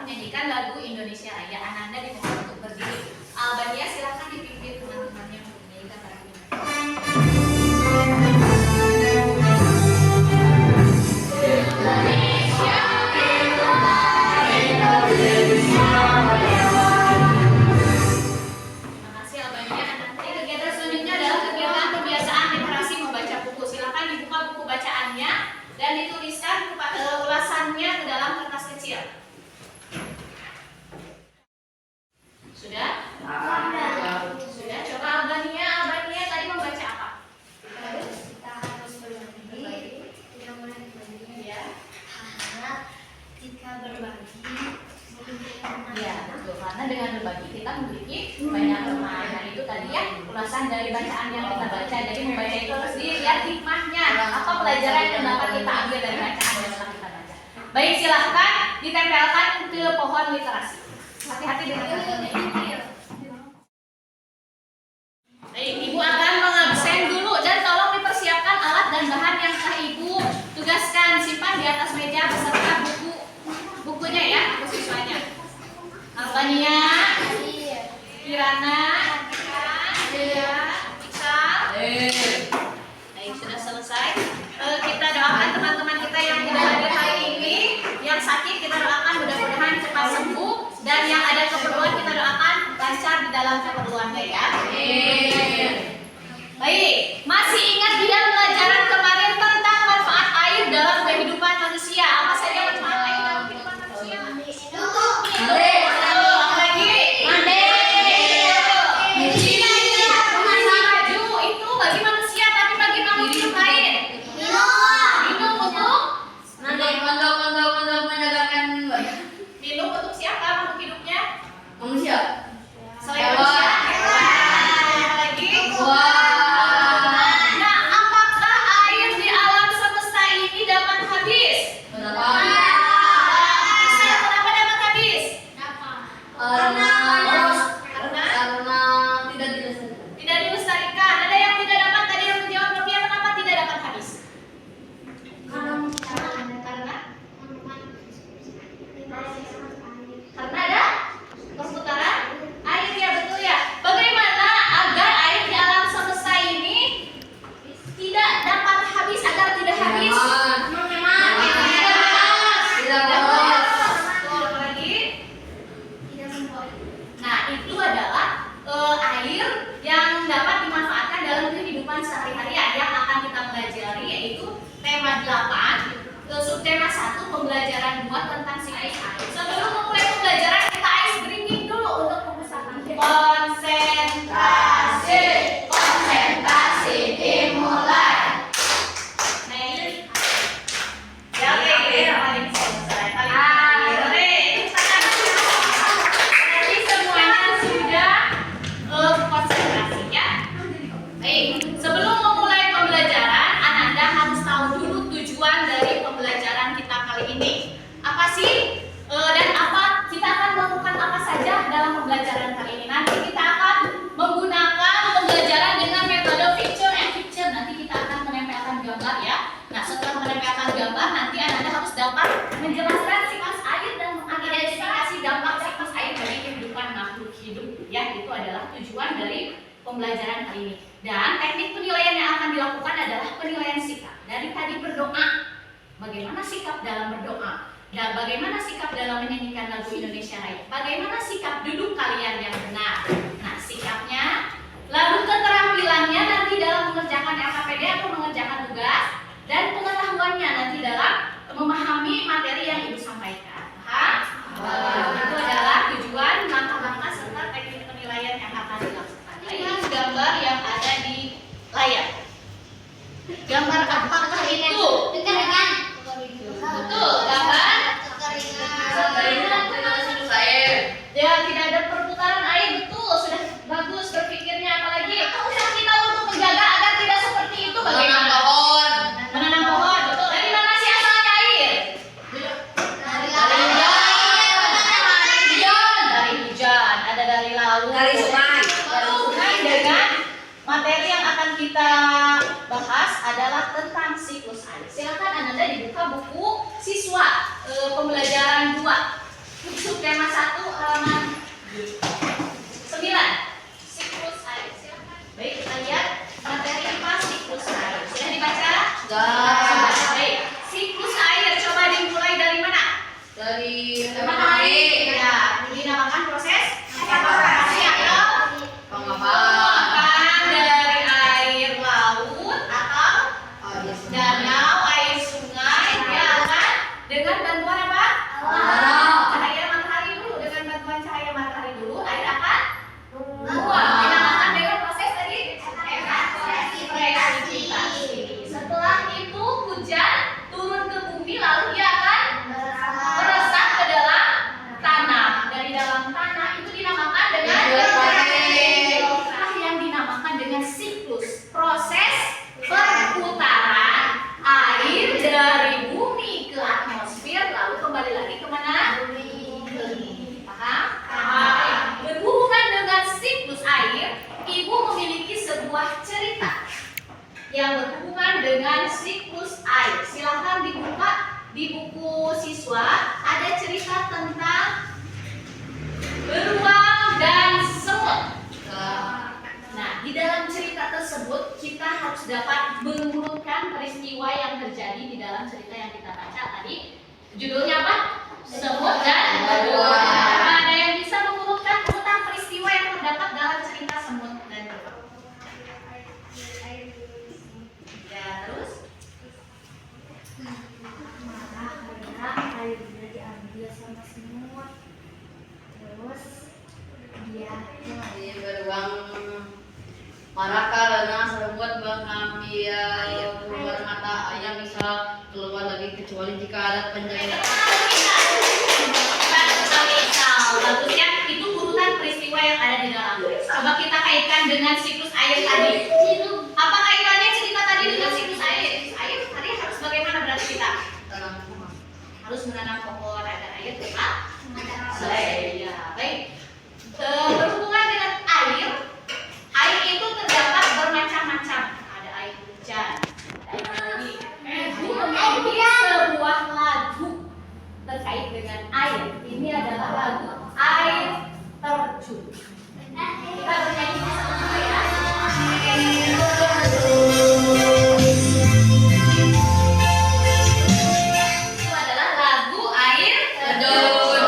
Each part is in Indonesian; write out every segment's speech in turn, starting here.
menyanyikan lagu Indonesia Raya. Ananda dimohon untuk berdiri. Albania silakan dipimpin teman-temannya untuk menyanyikan lagu Indonesia. Terima kasih Albania. Nanti kegiatan selanjutnya adalah kegiatan kebiasaan literasi membaca buku. Silakan dibuka buku bacaannya dan dituliskan ulasannya ke dalam kertas kecil. Sudah? Sudah. Coba Albania tadi membaca apa? Kita harus berbagi, tidak boleh berbagi. Ya. Karena jika berbagi, Ya, betul. Karena dengan berbagi kita memiliki banyak teman. Dan itu tadi ya ulasan dari bacaan yang kita baca. Jadi membaca itu harus dilihat hikmahnya. Apa pelajaran yang dapat kita ambil dari bacaan yang telah kita baca. Baik, silahkan ditempelkan ke pohon literasi. Hati-hati dengan tempelnya. Baik, Ibu akan mengabsen dulu dan tolong dipersiapkan alat dan bahan yang telah Ibu tugaskan. Simpan di atas meja beserta bukunya ya, siswanya. Albania, Kirana, Dea, Iksal. Baik, sudah selesai. Kita doakan teman-teman kita yang tidak hadir hari ini, yang sakit kita doakan mudah-mudahan cepat sembuh, dan yang ada keperluan kita doakan lancar di dalam keperluannya ya. Baik, masih ingat tidak pelajaran kemarin tentang manfaat air dalam kehidupan manusia? Apa saja manfaat air dalam kehidupan manusia? Minum untuk siapa makhluk hidupnya? Manusia. Selain manusia? Hewan. Lagi? Nah, apakah air di alam semesta ini dapat habis? Kenapa dapat habis? Karena Tidak dilestarikan. Ada yang tidak dapat tadi yang menjawab Novia, kenapa tidak dapat habis? Karena ada perputaran air, ya betul ya. Bagaimana agar air di alam semesta ini tidak dapat habis, agar tidak habis? Betul lagi. Nah, itu adalah air yang dapat dimanfaatkan dalam kehidupan sehari-hari yang akan kita pelajari, yaitu tema 8, subtema 1, pembelajaran 2 tentang siklus air. Sebelum memulai pembelajaran, kita ice breathing dulu untuk pemusatan. Konsentrasi dimulai. Nih. Ya, oke, paling selesai. Jadi semuanya sudah konsentrasi ya. Baik, sebelum memulai pembelajaran, Ananda harus tahu dulu tujuan dari pembelajaran kita kali ini. Apa sih? Dan kita akan melakukan apa saja dalam pembelajaran kali ini. Nanti kita akan menggunakan pembelajaran dengan metode picture and picture. Nanti kita akan menempelkan gambar ya. Nah, setelah menempelkan gambar, nanti Ananda harus dapat menjelaskan siklus air dan mengidentifikasi dampak siklus air bagi kehidupan makhluk hidup. Ya, itu adalah tujuan dari pembelajaran kali ini. Dan teknik penilaian yang akan dilakukan adalah penilaian sikap. Dari tadi berdoa, bagaimana sikap dalam berdoa? Dan bagaimana sikap dalam menyanyikan lagu Indonesia Raya? Bagaimana sikap duduk kalian yang benar? Nah, sikapnya, lalu keterampilannya nanti dalam mengerjakan LKPD atau mengerjakan tugas, dan pengetahuannya nanti dalam memahami materi yang Ibu sampaikan. Paham? Itu adalah tujuan, langkah-langkah serta teknik penilaian yang akan dilakukan. Ini gambar yang ada di layar. Gambar apakah itu? Betul, gambar ya, tidak ada perputaran air. Betul, sudah bagus berpikirnya. Apalagi usaha kita untuk menjaga agar tidak seperti itu. Bagaimana? Menanam pohon. Betul. Dari mana sih asalnya air? Dari hujan. Ada dari laut. Dari sungai. Dengan materi yang akan kita bahas adalah tentang siklus air. Silakan Ananda dibuka buku siswa pembelajaran 2. harus dapat mengurutkan peristiwa yang terjadi di dalam cerita yang kita baca tadi. Judulnya apa? Semut dan beruang. Nah, ada yang bisa mengurutkan urutan peristiwa yang terdapat dalam cerita semut dan beruang? Ya, terus? Marah karena airnya diambil sama semut. Terus dia Jadi beruang marah karena semut mengambil keluar mata ayam bisa keluar lagi kecuali jika ada penjaga. Bagus ya, itu urutan peristiwa yang ada di dalam. Coba kita kaitkan dengan siklus air tadi. Apa kaitannya cerita tadi dengan siklus air? Air tadi harus bagaimana berarti kita? Harus menanam pohon agar air tetap selesai. Ya, baik. Berhubungan dengan air, air itu terdapat bermacam-macam. Ada air hujan, ada air mandi. Ibu memiliki sebuah lagu terkait dengan air. Ini adalah lagu Air Terjun. Kita bernyanyi sama-sama ya. Itu adalah lagu Air Terjun.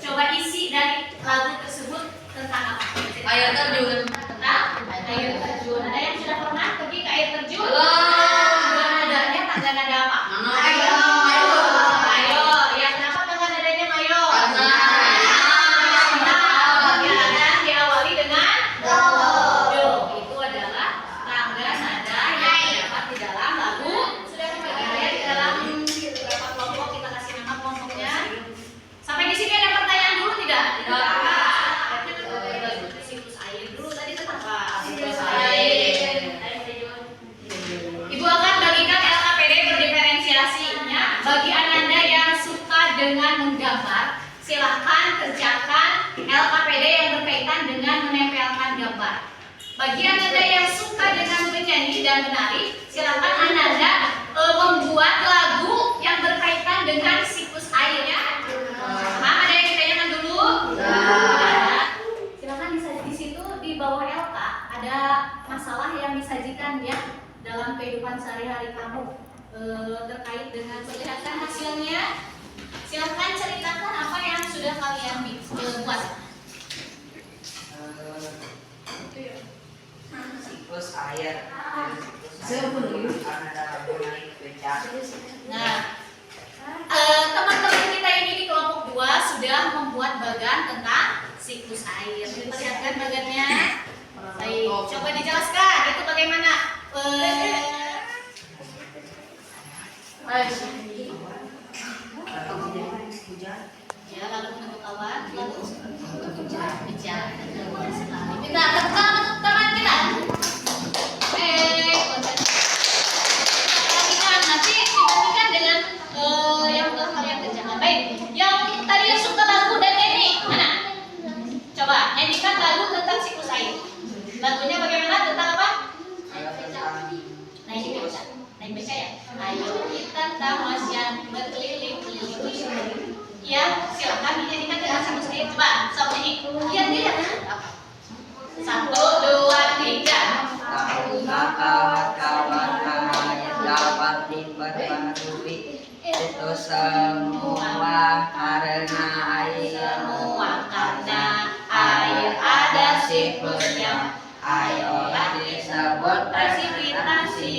Coba isi dari lagu tersebut tentang apa? Air terjun. Tentang air terjun. Ada yang sudah pernah pergi ke air terjun? Belum. Nadanya tanda nada apa? Mana? Ayo. Ya, kenapa tanda nadanya ayo? Karena. Ya, dan diawali dengan do. Itu adalah tangga nada yang terdapat di dalam lagu. Sudah dibagi lihat di dalam beberapa kelompok, kita kasih nama kelompoknya. Sampai di sini ada pertanyaan dulu tidak? Siklus air dulu tadi tentang apa? Siklus air. Ibu akan bagikan LKPD berdiferensiasinya. Bagi Ananda yang suka dengan menggambar, silahkan kerjakan LKPD yang berkaitan dengan menempelkan gambar. Bagi Ananda yang suka dengan menyanyi dan menari, silahkan Ananda membuat lagu yang berkaitan dengan siklus air ya. Ada yang ditanyakan dulu? Ada. Silakan di situ di bawah LK ada masalah yang disajikan ya dalam kehidupan sehari-hari kamu terkait dengan perlihatkan hasilnya. Silahkan ceritakan apa yang sudah kalian buat. Siklus air. Nah, teman-teman kita ini di kelompok 2 sudah membuat bagan tentang siklus air. Diperlihatkan bagannya. Baik, coba dijelaskan itu bagaimana? Ya, lalu bentuk awan, lalu hujan. Kita teman kita. Perhatikan nanti dibandingkan dengan yang telah kalian kerjakan. Baik, yang tadi yang suka lagu dan nyanyi mana? Coba nyanyikan lagu tentang siklus air. Lagunya bagaimana? Tentang apa? Naik beca. Naik beca ya. Ayo kita tamasya berkeliling-keliling. Ya, silakan dinyanyikan dengan siklus air. Coba, sama nyanyi. Lihat. 1, 2, 3. Tahukah kawan-kawan air dapat diperbarui? Itu semua karena air. Semua karena air ada siklusnya. Ayolah disebut presipitasi.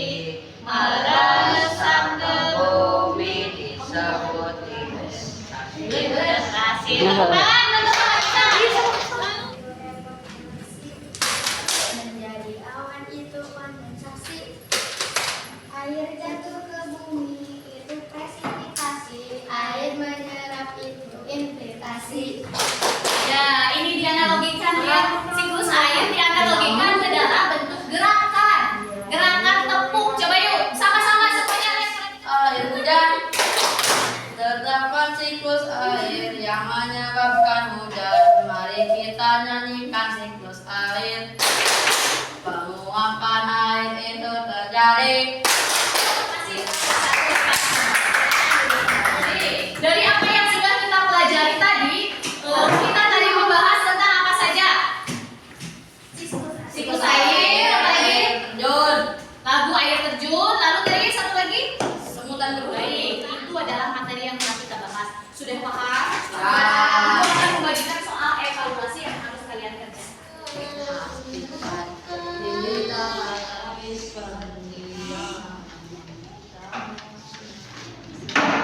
Meresap ke Bumi disebut hidrasi. menjadi awan itu kondensasi. Air jatuh ke bumi itu presipitasi. Air menyerap itu infiltrasi. Ya, ini dianalogikan ya. Siklus air dianalogikan ke dalam bentuk gerakan. Gerakan tepung. Coba yuk, sama-sama semuanya lihat. Air hujan. Terdapat siklus air yang menyebabkan hujan. Mari kita nyanyikan siklus air. Penguapan air itu terjadi. Dari apa yang sudah kita pelajari tadi, kita tadi membahas tentang apa saja? Siklus air, apa lagi? Terjun. Sudah paham? Paham. Aku akan membagikan soal evaluasi yang harus kalian kerjakan.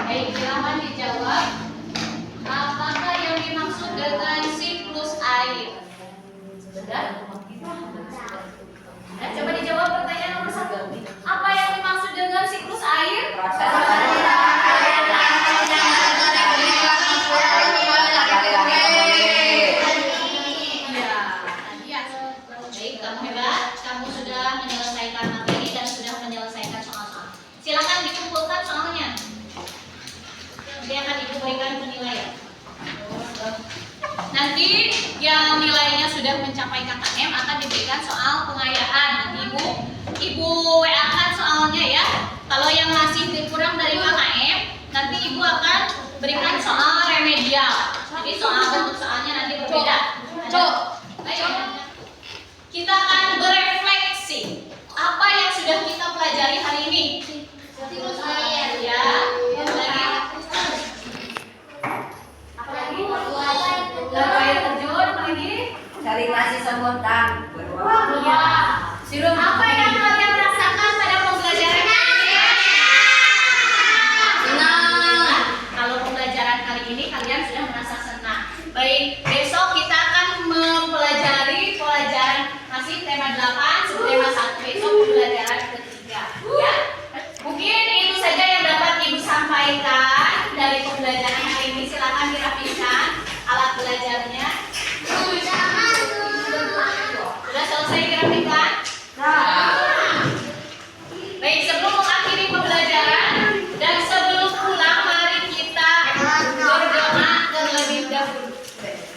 Baik, silakan dijawab. Apakah yang dimaksud dengan siklus air? Sudah? Nah, coba dijawab pertanyaan nomor 1. Apa yang dimaksud dengan siklus air? Proses Iya, tadi ya. Baik, kamu hebat. Kamu sudah menyelesaikan materi dan sudah menyelesaikan soal-soal. Silakan dikumpulkan soalnya. Nanti akan Ibu berikan penilaian. Nanti yang nilainya sudah mencapai KKM akan diberikan soal pengayaan. Nanti Ibu WA-kan soalnya ya. Kalau yang masih kurang dari KKM, nanti Ibu akan berikan soal remedial. Jadi soal bentuk soalnya nanti berbeda. Ayo. Kita akan berefleksi. Apa yang sudah kita pelajari hari ini? Siklus air. Ya. Lagi. Apa lagi? Lalu air terjun lagi. sanitasi semutan. Iya. Apa yang kalian rasakan pada pembelajaran kali ini? Senang. Kalau pembelajaran kali ini kalian sudah merasa senang. Baik, besok kita akan mempelajari pelajaran masih tema 8, subtema 1. Besok pembelajaran ketiga. Ya. Mungkin itu saja yang dapat Ibu sampaikan dari pembelajaran hari ini. Silakan dirapikan alat belajarnya. Sudah selesai dirapikan? Baik, sebelum mengakhiri pembelajaran dan sebelum pulang, mari kita berdoa terlebih dahulu.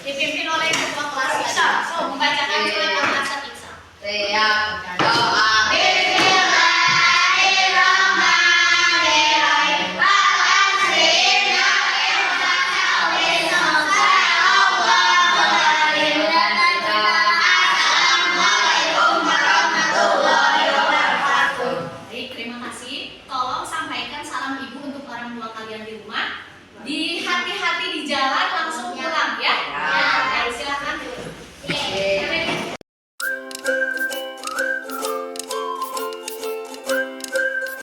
Dipimpin oleh ketua kelas Iksa. So, membacakan surat Al-Asad Iksa. Saya